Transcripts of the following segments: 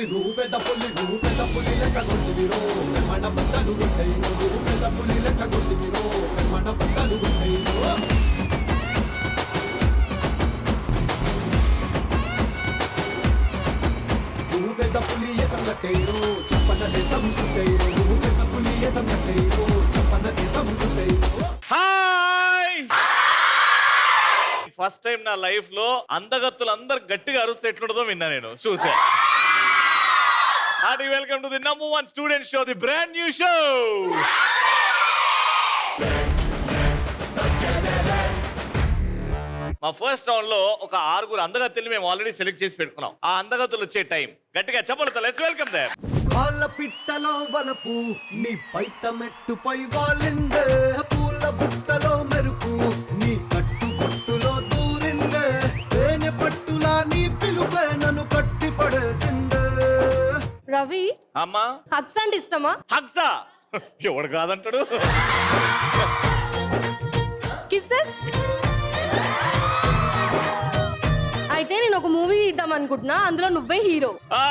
పులి నువ్వు పెద్ద పులి లెక్క కొట్టివిరో మన బట్టలు ఉంటాయి నువ్వు పెద్ద పులి లెక్క కొట్టివిరో మన బట్టలు ఉంటాయి నువ్వు పెద్ద పులి ఏసం కట్టేరు చెప్పన్న దేశం సుట్టేరు నువ్వు పెద్ద పులి ఏసం కట్టేరు చెప్పన్న దేశం సుట్టేరు. హాయ్ ఫస్ట్ టైం నా లైఫ్ లో అందగత్తులు అందరు గట్టిగా అరుస్తే ఎట్లుంటుందో విన్నా నేను చూసా. Hearty welcome to the #1 student show, the brand new show. మా ఫస్ట్ రౌండ్ లో ఒక 6 అందగత్తుల్ని మేము ఆల్రెడీ సెలెక్ట్ చేసి పెట్టుకున్నాం. ఆ అందగత్తులు వచ్చే టైం గట్టిగా చెప్పలుతా. Let's welcome there. వాళ్ళ పిట్టలో వలపు నీ బయట మెట్టుపై వాలిందే పూల బుట్టలో మెరుపు నీ కట్టు కొట్టులో దూరిందే తేనె పట్టులా నీ పిలుపే నన్ను కట్టి పడేసిందే. రవి అమ్మా హగ్స్ అంటే ఇష్టమా? హగ్సా ఎవడు కాదంటాడు. కిస్సెస్? అయితే నేను ఒక మూవీ తీద్దాం అనుకుంటున్నా, అందులో నువ్వే హీరో. ఆ,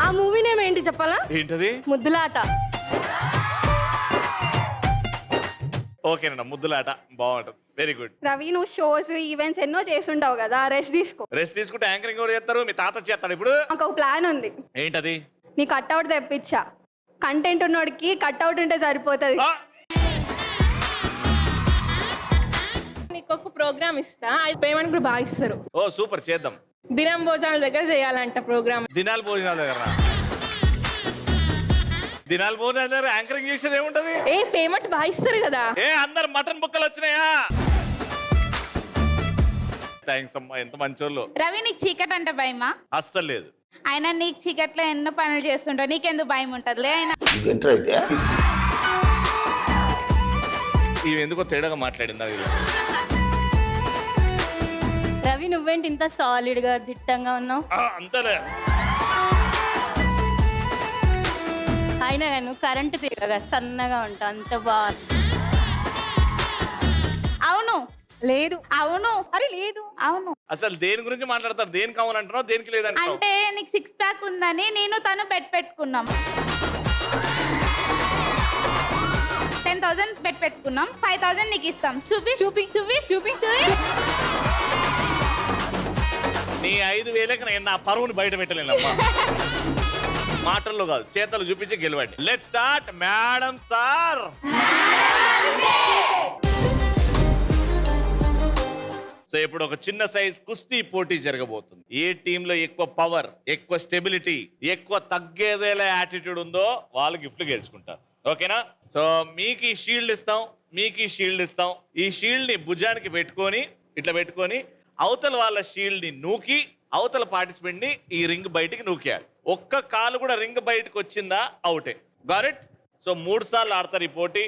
ఆ మూవీ నేమ్ ఏంటి చెప్పాలా? ఏంటది? ముద్దులాట. ఓకేనండి, ముద్దులాట బాగుంటుంది. Very good. రవి నువ్వు షోస్ ఈవెంట్స్ ఎన్నో చేస్తుంటావు కదా, రెస్ట్ తీసుకో. రెస్ట్ తీసుకుంటే యాంకరింగ్ కూడా చేస్తారు. మీ తాత చేస్తాడు ఇప్పుడు. నాకు ఒక ప్లాన్ ఉంది. ఏంటది? నీ కట్అవుట్ తెప్పించా. కంటెంట్ ఉన్నోడికి కట్అవుట్ ఉంటే సరిపోతుంది. ఆ, నీకు ఒక ప్రోగ్రామ్ ఇస్తా, అది పేమెంట్ కూడా బాగా ఇస్తారు. ఓ సూపర్, చేద్దాం. దినం భోజనాల దగ్గర చేయాలంట ప్రోగ్రామ్. దినాలు భోజనాల దగ్గర దినాలు భోజనాల దగ్గర యాంకరింగ్ చేసేది ఏముంటది? ఏ పేమెంట్ బాగా ఇస్తారు కదా. ఏ అందరు మటన్ బుక్కలు వచ్చినాయా? థ్యాంక్స్ అమ్మా, ఎంత మంచోళ్ళు. రవి నీకు చీకటి అంటే భయమా? అస్సలు లేదు. ఆయన నీకు చీకట్లో ఎన్నో పనులు చేస్తుంటావు, నీకెందుకు భయం ఉంటదిలే. ఆయన ఇవి ఎందుకో తేడాగా మాట్లాడింది అది. రవి నువ్వేంటి ఇంత సాలిడ్ గా దిట్టంగా ఉన్నావు? అంతలే. అయినా నువ్వు కరెంట్ తీగగా సన్నగా ఉంటావు, అంత బాగా. అవును లేదు. అవును అరే లేదు. అవును. అసలు దేని గురించి మాట్లాడతారు? దేనికి కావాలంటున్నావు, దేనికి లేదంటున్నావు? అంటే నీకు 6 ప్యాక్ ఉందని నేను తను పెట్టుకున్నాం. 10,000 పెట్టుకున్నాం. 5,000 నీకు ఇస్తాం. చూపి చూపి చూపి చూపి చూపి. నీ 5,000కి నేను నా పరువుని బయట పెట్టలేనమ్మా. మాటల్లో కాదు, చేతలు చూపించి గెలవండి. Let's start. Madam sir, so ఇప్పుడు ఒక చిన్న సైజ్ కుస్తీ పోటీ జరగబోతుంది. ఏ టీమ్ లో ఎక్కువ పవర్, ఎక్కువ స్టెబిలిటీ, ఎక్కువ తగ్గేదేలా యాటిట్యూడ్ ఉందో వాళ్ళు గిఫ్ట్లు గెలుచుకుంటారు. ఓకేనా? సో మీకు ఈ షీల్డ్ ఇస్తాం, మీకు ఈ షీల్డ్ ఇస్తాం. ఈ షీల్డ్ ని భుజానికి పెట్టుకొని ఇట్లా పెట్టుకొని అవతల వాళ్ళ షీల్డ్ ని నూకి అవతల పార్టిసిపెంట్ ని ఈ రింగ్ బయటికి నూకేయాలి. ఒక్క కాలు కూడా రింగ్ బయటకు వచ్చిందా అవుటే. Got it? సో 3 సార్లు ఆడతారు ఈ పోటీ.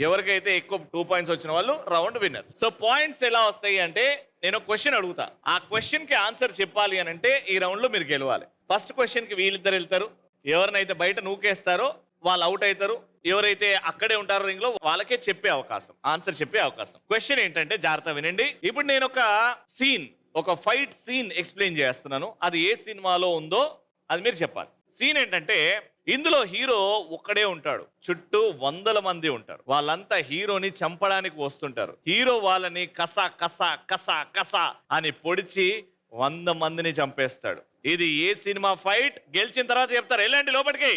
ఎవరికైతే ఎక్కువ 2 పాయింట్స్ వచ్చిన వాళ్ళు రౌండ్ విన్నర్. సో పాయింట్స్ ఎలా వస్తాయి అంటే, నేను క్వశ్చన్ అడుగుతా, ఆ క్వశ్చన్ కి ఆన్సర్ చెప్పాలి అని అంటే ఈ రౌండ్ లో మీరు గెలవాలి. ఫస్ట్ క్వశ్చన్ కి వీళ్ళిద్దరు వెళ్తారు. ఎవరినైతే బయట నూకేస్తారో వాళ్ళు అవుట్ అవుతారు. ఎవరైతే అక్కడే ఉంటారో రింగ్ లో వాళ్ళకే చెప్పే అవకాశం, ఆన్సర్ చెప్పే అవకాశం. క్వశ్చన్ ఏంటంటే జాగ్రత్త వినండి. ఇప్పుడు నేను ఒక ఫైట్ సీన్ ఎక్స్ప్లెయిన్ చేస్తున్నాను. అది ఏ సినిమాలో ఉందో అది మీరు చెప్పాలి. సీన్ ఏంటంటే, ఇందులో హీరో ఒక్కడే ఉంటాడు, చుట్టూ 100 మంది ఉంటారు. వాళ్ళంతా హీరోని చంపడానికి వస్తుంటారు. హీరో వాళ్ళని కసా కసా కసా కసా అని పొడిచి 100 మందిని చంపేస్తాడు. ఇది ఏ సినిమా ఫైట్? గెలిచిన తర్వాత చెప్తారు. వెళ్ళండి లోపలికి.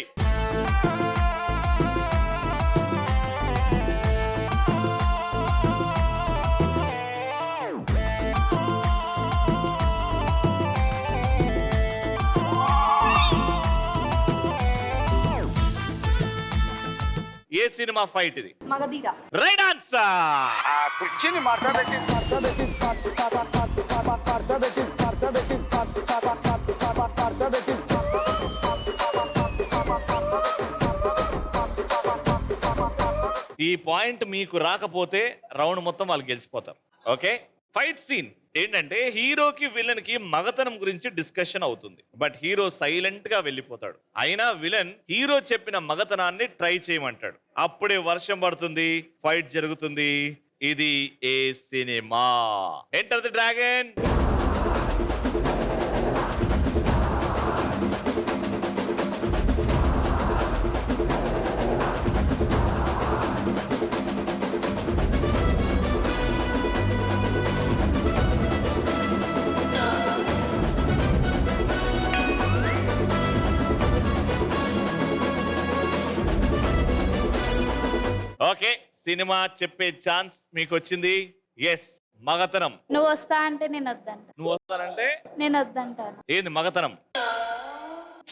ఏ సినిమా ఫైట్ ఇది? మగధీర. Right answer. ఈ పాయింట్ మీకు రాకపోతే రౌండ్ మొత్తం వాళ్ళు గెలిచిపోతారు. ఓకే, ఫైట్ సీన్ ఏంటంటే, హీరోకి విలన్ కి మగతనం గురించి డిస్కషన్ అవుతుంది. బట్ హీరో సైలెంట్ గా వెళ్ళిపోతాడు. అయినా విలన్ హీరో చెప్పిన మగతనాన్ని ట్రై చేయమంటాడు. అప్పుడే వర్షం పడుతుంది, ఫైట్ జరుగుతుంది. ఇది ఏ cinema? Enter the dragon. Okay, cinema చెప్పే ఛాన్స్ మీకు వచ్చింది. ఎస్, మగతనం. నువ్వు వస్తా అంటే నేను వద్దంట. నువ్వు వస్తానంటే నేను వద్దంటాను. ఏంది మగతనం?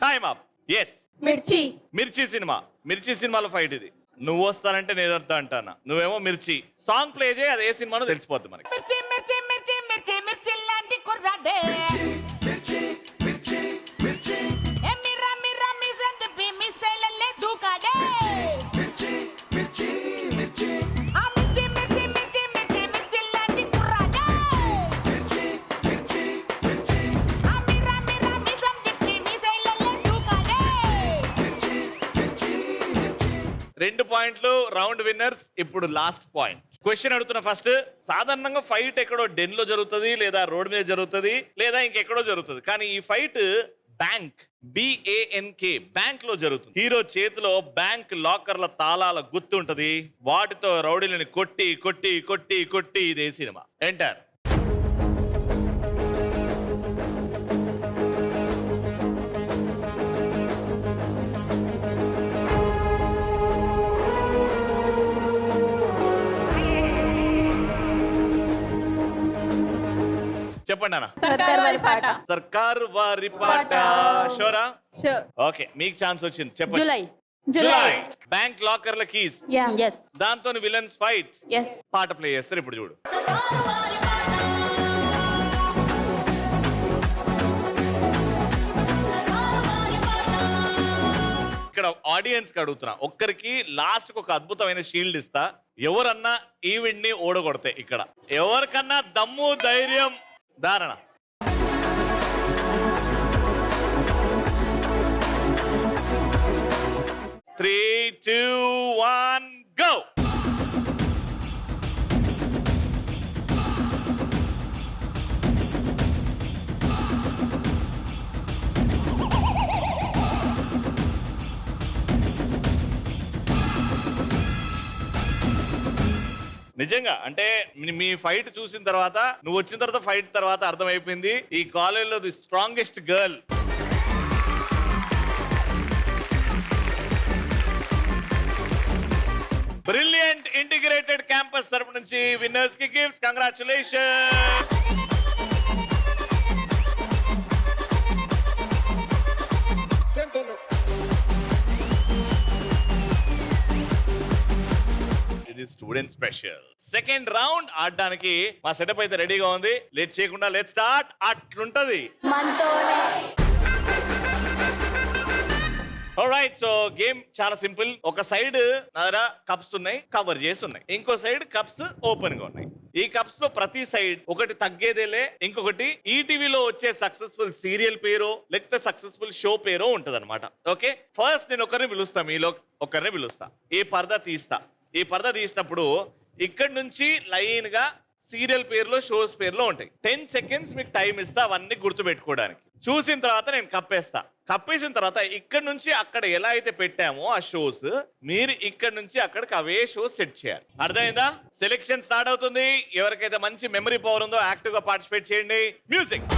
Time up. ఎస్, మిర్చి. మిర్చి సినిమా. మిర్చి సినిమాలో ఫైట్ ఇది. నువ్వు వస్తానంటే నేను వద్దా అంటానా, నువ్వేమో మిర్చి. సాంగ్ ప్లే చేయి, అది ఏ సినిమానో తెలిసిపోద్ది మనకి. మిర్చి మిర్చి మిర్చి మిర్చి మిర్చి లాంటి కుర్రాడే ఏ మిర్రా మిర్రా మిజన్ దిపి మిసైలల్లే దూకాడే ఆ మిర్చి మిర్చి మిర్చి మిర్చి మిర్చి లాంటి కుర్రాడే ఆ మిర్రా మిర్రా మిజన్ దిపి మిసైలల్లే దూకాడే 2 పాయింట్లు, రౌండ్ విన్నర్స్. ఇప్పుడు లాస్ట్ పాయింట్. క్వశ్చన్ అడుగుతున్నా ఫస్ట్. సాధారణంగా ఫైట్ ఎక్కడో డెన్ లో జరుగుతుంది, లేదా రోడ్ మీద జరుగుతుంది, లేదా ఇంకెక్కడో జరుగుతుంది. కానీ ఈ ఫైట్ బ్యాంక్, BANK, బ్యాంక్ లో జరుగుతుంది. హీరో చేతిలో బ్యాంక్ లాకర్ల తాళాల గుర్తు ఉంటది. వాటితో రౌడీలని కొట్టి కొట్టి కొట్టి కొట్టి ఇదే సినిమా. ఎంటర్. చెప్పండి అన్న. సర్కార్ వారి పాట. సర్కార్ వారి పాట. షోరా? Sure. ఓకే, మీకు ఛాన్స్ వచ్చింది. చెప్పండి. జూలై. జూలై. బ్యాంక్ లాకర్ల కీస్. Yes. దాంతో విలన్స్ ఫైట్. Yes. పాట ప్లే చేస్తారు ఇప్పుడు చూడు. ఇక్కడ ఆడియన్స్ కి అడుగుతున్నా, ఒక్కరికి లాస్ట్ కి ఒక అద్భుతమైన షీల్డ్ ఇస్తా. ఎవరన్నా ఈవెంట్ ని ఓడగొడితే, ఇక్కడ ఎవరికన్నా దమ్ము ధైర్యం ధారణ. Three, 2, 1, go. నిజంగా అంటే మీ ఫైట్ చూసిన తర్వాత, నువ్వు వచ్చిన తర్వాత ఫైట్ తర్వాత అర్థమైపోయింది ఈ కాలేజీలో the strongest girl. Brilliant integrated campus తరపు నుంచి విన్నర్స్ కి గిఫ్ట్స్. కంగ్రాచులేషన్. ఇది స్టూడెంట్ స్పెషల్. సెకండ్ రౌండ్ ఆడడానికి మా సెటప్ అయితే రెడీగా ఉంది. లేట్ చేయకుండా లెట్ స్టార్ట్. అట్లుంటది మనతోనే. ఆల్రైట్, సో గేమ్ చాలా సింపుల్. ఒక సైడ్ నా దగ్గర కప్స్ ఉన్నాయి, కవర్ చేసి ఉన్నాయి. ఇంకో సైడ్ కప్స్ ఓపెన్ గా ఉన్నాయి. ఈ కప్స్ లో ప్రతి సైడ్ ఒకటి తగ్గేదేలే, ఇంకొకటి ఈటీవీలో వచ్చే సక్సెస్ఫుల్ సీరియల్ పేరో లేకపోతే సక్సెస్ఫుల్ షో పేరో ఉంటది అనమాట. ఓకే, ఫస్ట్ నేను ఒకరిని పిలుస్తా, మీలో ఒకరిని పిలుస్తా. ఈ పరదా తీస్తా. ఈ పరదా తీసినప్పుడు ఇక్కడ నుంచి లైన్ గా సీరియల్ పేర్లో షోస్ పేర్లో ఉంటాయి. 10 seconds మీకు టైం ఇస్తా అవన్నీ గుర్తు పెట్టుకోవడానికి. చూసిన తర్వాత నేను కప్పేస్తా. కప్పేసిన తర్వాత ఇక్కడ నుంచి అక్కడ ఎలా అయితే పెట్టామో ఆ షోస్, మీరు ఇక్కడ నుంచి అక్కడికి అవే షోస్ సెట్ చేయాలి. అర్థమైందా? సెలెక్షన్ స్టార్ట్ అవుతుంది. ఎవరికైతే మంచి మెమరీ పవర్ ఉందో యాక్టివ్ గా పార్టిసిపేట్ చేయండి. Music.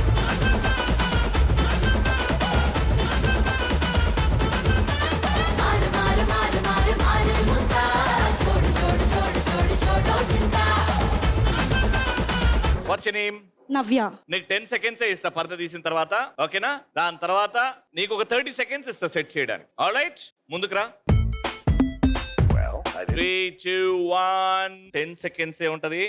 What's your name? Navya. నీకు 10 seconds ఇస్తా పరద తీసిన తర్వాత, ఓకేనా? దాని తర్వాత నీకు ఒక 30 seconds ఇస్తా సెట్ చేయడానికి. ఆల్రైట్, ముందుకు రా. 3, 2, 1. 10 seconds ఏ ఉంటది.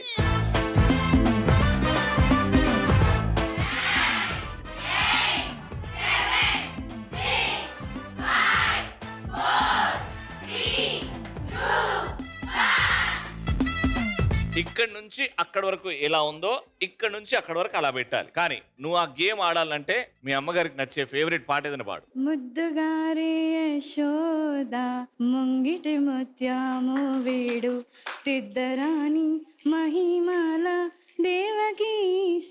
ఇక్కడ నుంచి అక్కడ వరకు ఎలా ఉందో ఇక్కడ నుంచి అక్కడ వరకు అలా పెట్టాలి. కానీ నువ్వు ఆ గేమ్ ఆడాలంటే మీ అమ్మగారికి నచ్చే ఫేవరెట్ పాట ఏదైనా పాడు. ముద్దుగారే యశోద ముంగిటి ముత్యాము వీడు తిద్దరాని మహిమాల దేవకి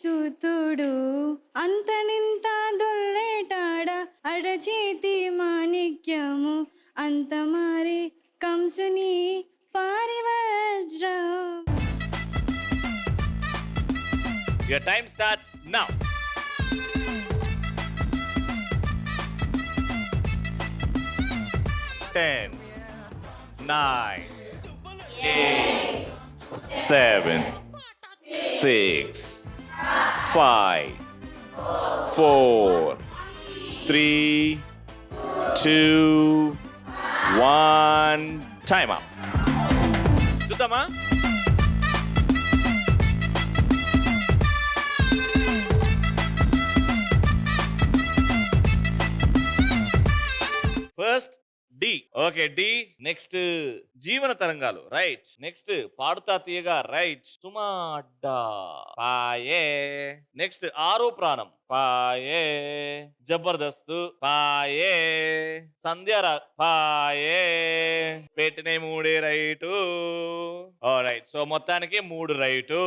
సుతుడు అంతనింత దొల్లేటాడ అడచేతి మాణిక్యము అంత మారి కంసుని పారివజ్రం. Your time starts now. Ten, 9, 8, 7, 6, 5, 4, 3, 2, 1. Time up. చూద్దామా? First D. Okay, D. Next Jeevana Tarangalu, right. Next పాడుతా తీయగా, రైట్. సుమా అడ్డా, పాయే. నెక్స్ట్ ఆరో ప్రాణం, పాయే. జబర్దస్త్, పాయే. సంధ్యారా, పాయే. పెట్టిన 3 రైటు. రైట్, సో మొత్తానికి 3 రైటు.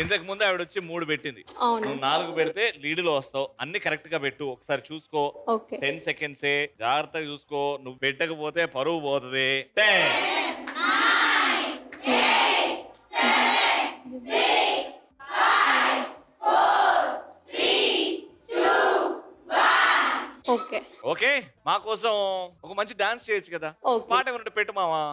ఇంతకు ముందు ఆవిడ వచ్చి 3 పెట్టింది. అవును. నువ్వు 4 పెడితే లీడులో వస్తావు. అన్ని కరెక్ట్ గా పెట్టు, ఒకసారి చూసుకో. ఓకే. 10 సెకండ్సే, జాగ్రత్తగా చూసుకో. నువ్వు పెట్టకపోతే పరువు పోతుంది. 10, 9, 8, 7, 6, 5, 4, 3, 2, 1. ఓకే. ఓకే, మా కోసం ఒక మంచి డాన్స్ చేయొచ్చు కదా. ఓకే. పాట ఏమంటే పెట్టు మావా.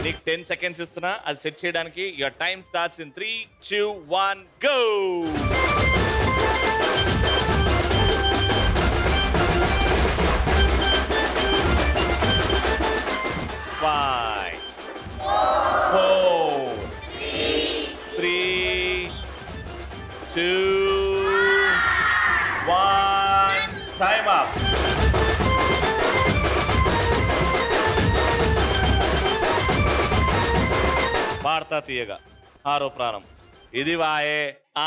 నీకు 10 సెకండ్స్ ఇస్తున్నా, అది సెట్ చేయడానికి. Your time starts in 3, 2, 1, go. 5, 4, 3, 2, 1. Time up. పాడతా తీయగా, ఆరో ప్రాణం. ఇది వాయే.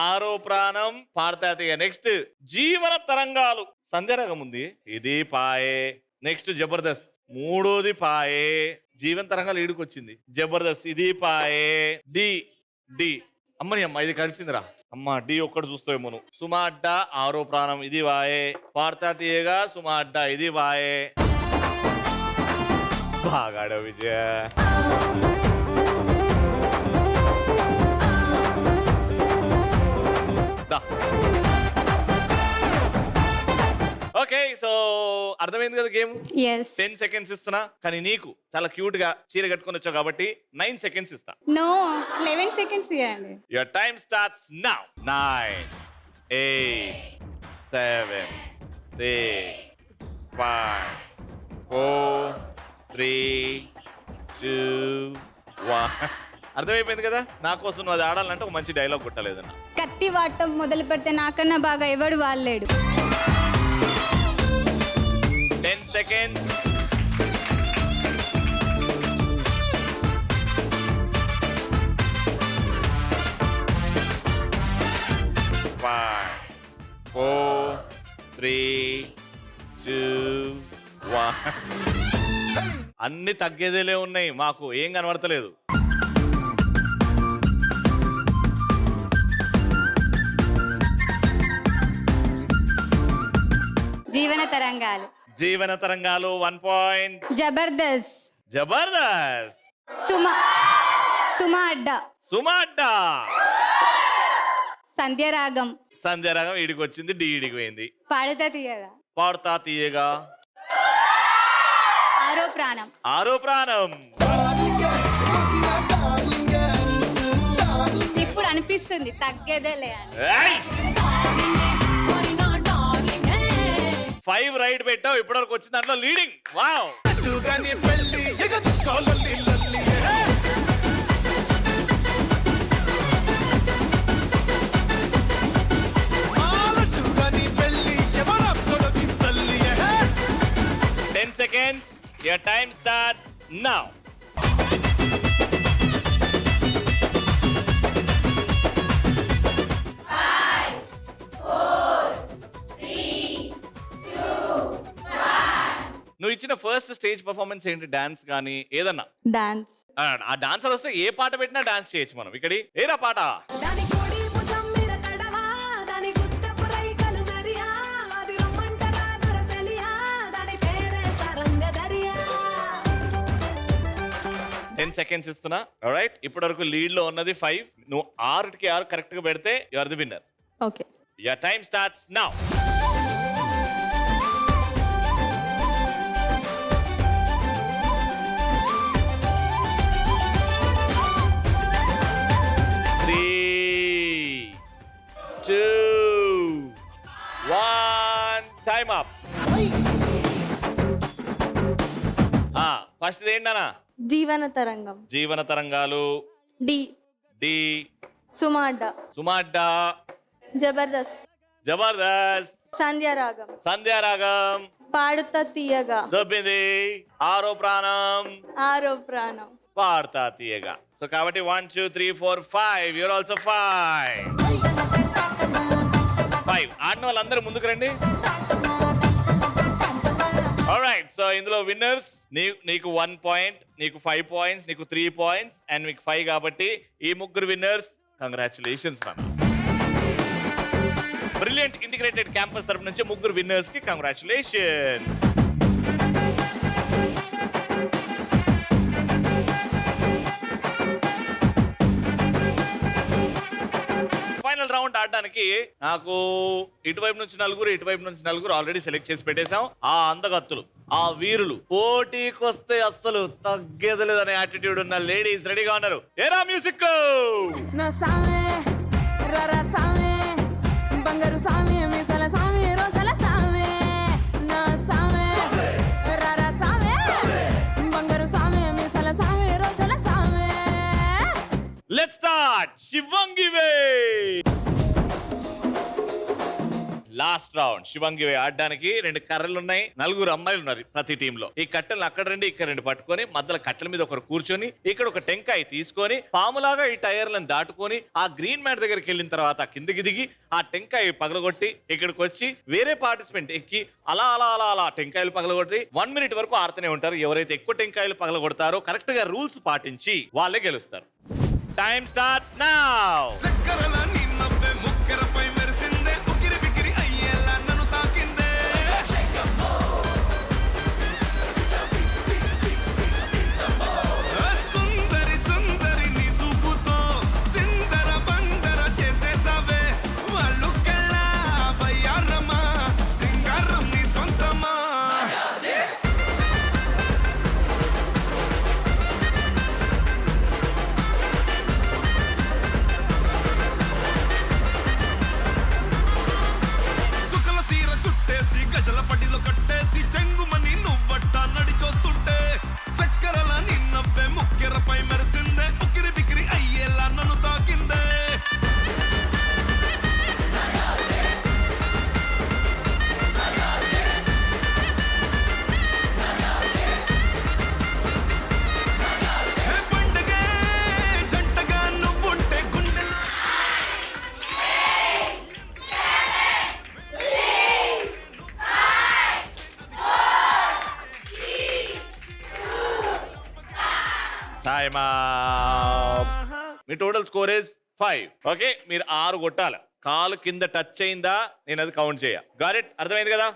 ఆరో ప్రాణం, పాడతా తీయ. నెక్స్ట్ జీవన తరంగాలు, సంధ్యారాగం ఉంది. ఇది పాయే. నెక్స్ట్ జబర్దస్త్, 3వది పాయే. జీవన తరంగాలు ఈడుకొచ్చింది. జబర్దస్త్, ఇది పాయే. D, D. అమ్మని అమ్మ, ఇది కలిసిందిరా అమ్మ. డి ఒక్కటి చూస్తావేమో నువ్వు. సుమా అడ్డా, ఆరో ప్రాణం, ఇది వాయే. పాడతా తీయగా, సుమా అడ్డా, ఇది వాయే. బాగాడ విజయ. ఓకే, సో అర్థమైంది కదా గేమ్. yes 10 సెకండ్స్ ఇస్తున్నా, కానీ నీకు చాలా క్యూట్ గా చీర కట్టుకొని వచ్చావు కాబట్టి 9 సెకండ్స్ ఇస్తా. no 11 seconds ఇవ్వండి. Your time starts now. 9, 8, 7, 6, 5, 4, 3, 2, 1. అర్థమైపోయింది కదా. నా కోసం నువ్వు అది ఆడాలంటే ఒక మంచి డైలాగ్ కొట్టలేదన్న. కత్తి వాడటం మొదలు పెడితే నాకన్నా బాగా ఎవడు వాడలేడు. 10 seconds. Five, 4, 3, 2, 1. అన్ని తగ్గేదేలే ఉన్నాయి, మాకు ఏం కనబడతలేదు. జీవన తరంగాలు. జీవన తరంగాలు 1 point. జబర్దస్త్. జబర్దస్త్. సుమా అడ్డా. సుమా అడ్డా. సంధ్యారాగం. సంధ్యారాగం ఈడికి వచ్చింది, డి ఈడికి పోయింది. పాడుతా తీయగా. పాడుతా తీయగా. ఆరో ప్రాణం. ఆరో ప్రాణం. ఇప్పుడు అనిపిస్తుంది తగ్గేదేలే అని. 5 రైట్ పెట్టావు, ఇప్పటివరకు వచ్చిన దాంట్లో leading. Wow. Seconds. Your time starts now. ఇచ్చిన ఫస్ట్ స్టేజ్ పర్ఫార్మెన్స్ ఏంటి? డాన్స్ కానీ ఏదన్నా? డాన్స్. ఆ డాన్సర్ వస్తే ఏ పాట పెట్టినా డాన్స్ చేయొచ్చు మనం. ఇక్కడ ఏరా పాట? దాని కోడి భుజం మీద కడవా దాని గుట్టపు రైకలు నరియా అది రమ్మంటరా దొరసలియా దాని పేరే సరంగదరియా. 10 seconds ఇస్తున్నా. రైట్, ఇప్పటి వరకు లీడ్ లో ఉన్నది 5. నువ్వు 6కి 6 కరెక్ట్ గా పెడితే you are the winner. Okay. Your time starts now. Three, 2, 1, time up. First ఏంటన్నా? జీవన తరంగం. జీవన తరంగాలు. డి. డి. సుమాడ్డా. సుమాడ్డా. జబర్దస్త్. జబర్దస్త్. సంధ్యారాగం. సంధ్యారాగం. పాడుతా తీయగా. దొబ్బింది. ఆరో ప్రాణం. ఆరో ప్రాణం. పాడుతా తీయగా. సో కాబట్టి 1, 2, 3, 4, 5. Your also 5. ఆడిన వాళ్ళందరూ ముందుకు రండి. ఆల్రైట్, సో ఇందులో విన్నర్స్ నీకు 1 point, నీకు 5 points, నీకు 3 points అండ్ మీకు 5 కాబట్టి ఈ ముగ్గురు winners. Congratulations ma'am. Brilliant integrated campus తరపు నుంచి ముగ్గురు విన్నర్స్ కి కంగ్రాచులేషన్. ఫైనల్ రౌండ్ ఆడడానికి నాకు ఇటువైపు నుంచి నలుగురు ఆల్రెడీ సెలెక్ట్ చేసి పెట్టేశాం. ఆ అందగత్తులు, ఆ వీరులు, పోటీకి వస్తే అస్సలు తగ్గేదలేదనే యాటిట్యూడ్ ఉన్న లేడీస్ రెడీగా ఉన్నారు. ఏరా మ్యూజిక్. నా సామే రరా సామే బంగారు సామే మిసల సామే రోషల సామే నా సామే రరా సామే బంగారు సామే మిసల సామే రోషల సామే. Let's start. శివంగి వే. లాస్ట్ రౌండ్ శివంగి వే ఆడడానికి 2 కర్రలు ఉన్నాయి, 4 అమ్మాయిలు ఉన్నారు ప్రతి టీమ్ లో. ఈ కట్టెలను అక్కడ 2 ఇక్కడ 2 పట్టుకొని మధ్యలో కట్టెల మీద ఒకరు కూర్చొని ఇక్కడ ఒక టెంకాయ తీసుకొని పాములాగా ఈ టైర్లను దాటుకొని ఆ గ్రీన్ మ్యాట్ దగ్గరికి వెళ్ళిన తర్వాత కిందికి దిగి ఆ టెంకాయ పగలగొట్టి ఇక్కడికి వచ్చి వేరే పార్టిసిపెంట్ ఎక్కి అలా అలా అలా అలా టెంకాయలు పగలగొట్టి 1 minute వరకు ఆడుతూనే ఉంటారు. ఎవరైతే ఎక్కువ టెంకాయలు పగలగొడతారో కరెక్ట్ గా రూల్స్ పాటించి వాళ్ళే గెలుస్తారు. Time starts now. Time up. Me total score is 5. Okay, మీరు 6 కొట్టాలి. కాలు కింద టచ్ అయిందా నేను అది కౌంట్ చేయ. Got it? అర్థమైంది కదా?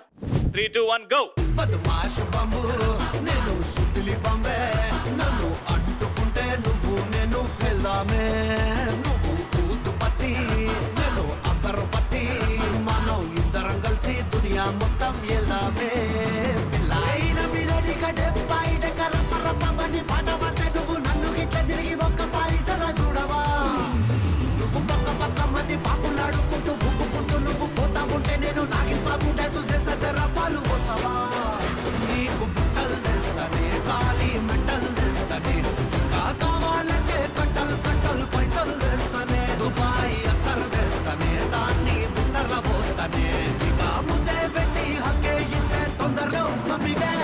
3, 2, 1 గో. బదమాష్ బాంబు నేను సుతిలి బాంబే నన్ను అంటుకుంటే నువ్వు నేను వెళ్దామే. నువ్వు ఊతుపతి నేను అగరబత్తి మనం ఇద్దరం కలిసి దునియా మొత్తం వెళ్దామే. పిల్లాయిల బిడడిగా 70 దగ్గర పరపమని పాట పడితే నువ్వు నన్ను గిట్ల తిరిగి ఒక్క పారిసర చూడవా. నువ్వు పక్క పక్క మంది పాకులాడుకుంటూ బుక్కుకుంటూ నువ్వు పోతా ఉంటే నేను నాగిల్ బాబు డ్యాన్స్ చేసే రప్పాలు వస్తావా. నీకు బుట్టలు తెస్తానే ఖాళీ మెంటల్ తెస్తానే కావాలంటే కట్టలు పైసలు తెస్తానే. దుబాయ్ అత్తర తెస్తానే దాన్ని బిస్తర్ల పోస్తానే. ఇక ముందే పెట్టి హంగేసిస్తే తొందరలో పంపివే.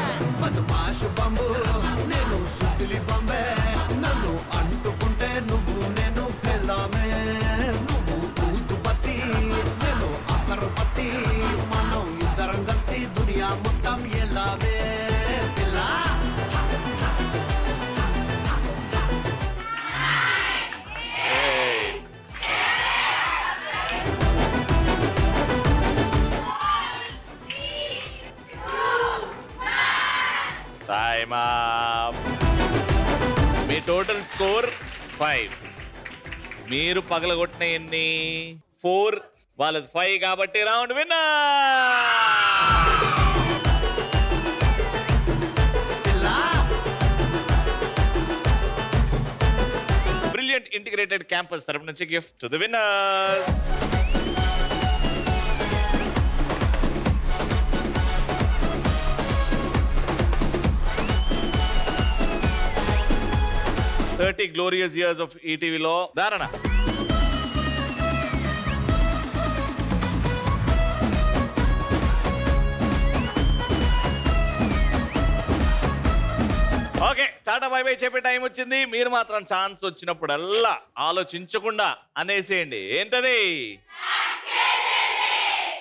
బదమాష్ బాంబు నేను సుతిలి బాంబే నన్ను అంటుకుంటే నువ్వు నేను వెళ్దామే. నువ్వు ఊతుపత్తి నేను అగరబత్తి మనం ఇద్దరం కలిసి దునియా మొత్తం వెళ్దామే. టైమ్ మీ టోటల్ స్కోర్ 5. మీరు పగలగొట్టిన ఎన్ని 4, వాళ్ళది 5 కాబట్టి round winner. Brilliant integrated campus తరపు నుంచి gift to the winner. "30 Glorious Years of ETVలో ధారణ. ఓకే, టాటా బై బై చెప్పే టైం వచ్చింది. మీరు మాత్రం ఛాన్స్ వచ్చినప్పుడల్లా ఆలోచించకుండా అనేసేయండి. ఏంటది?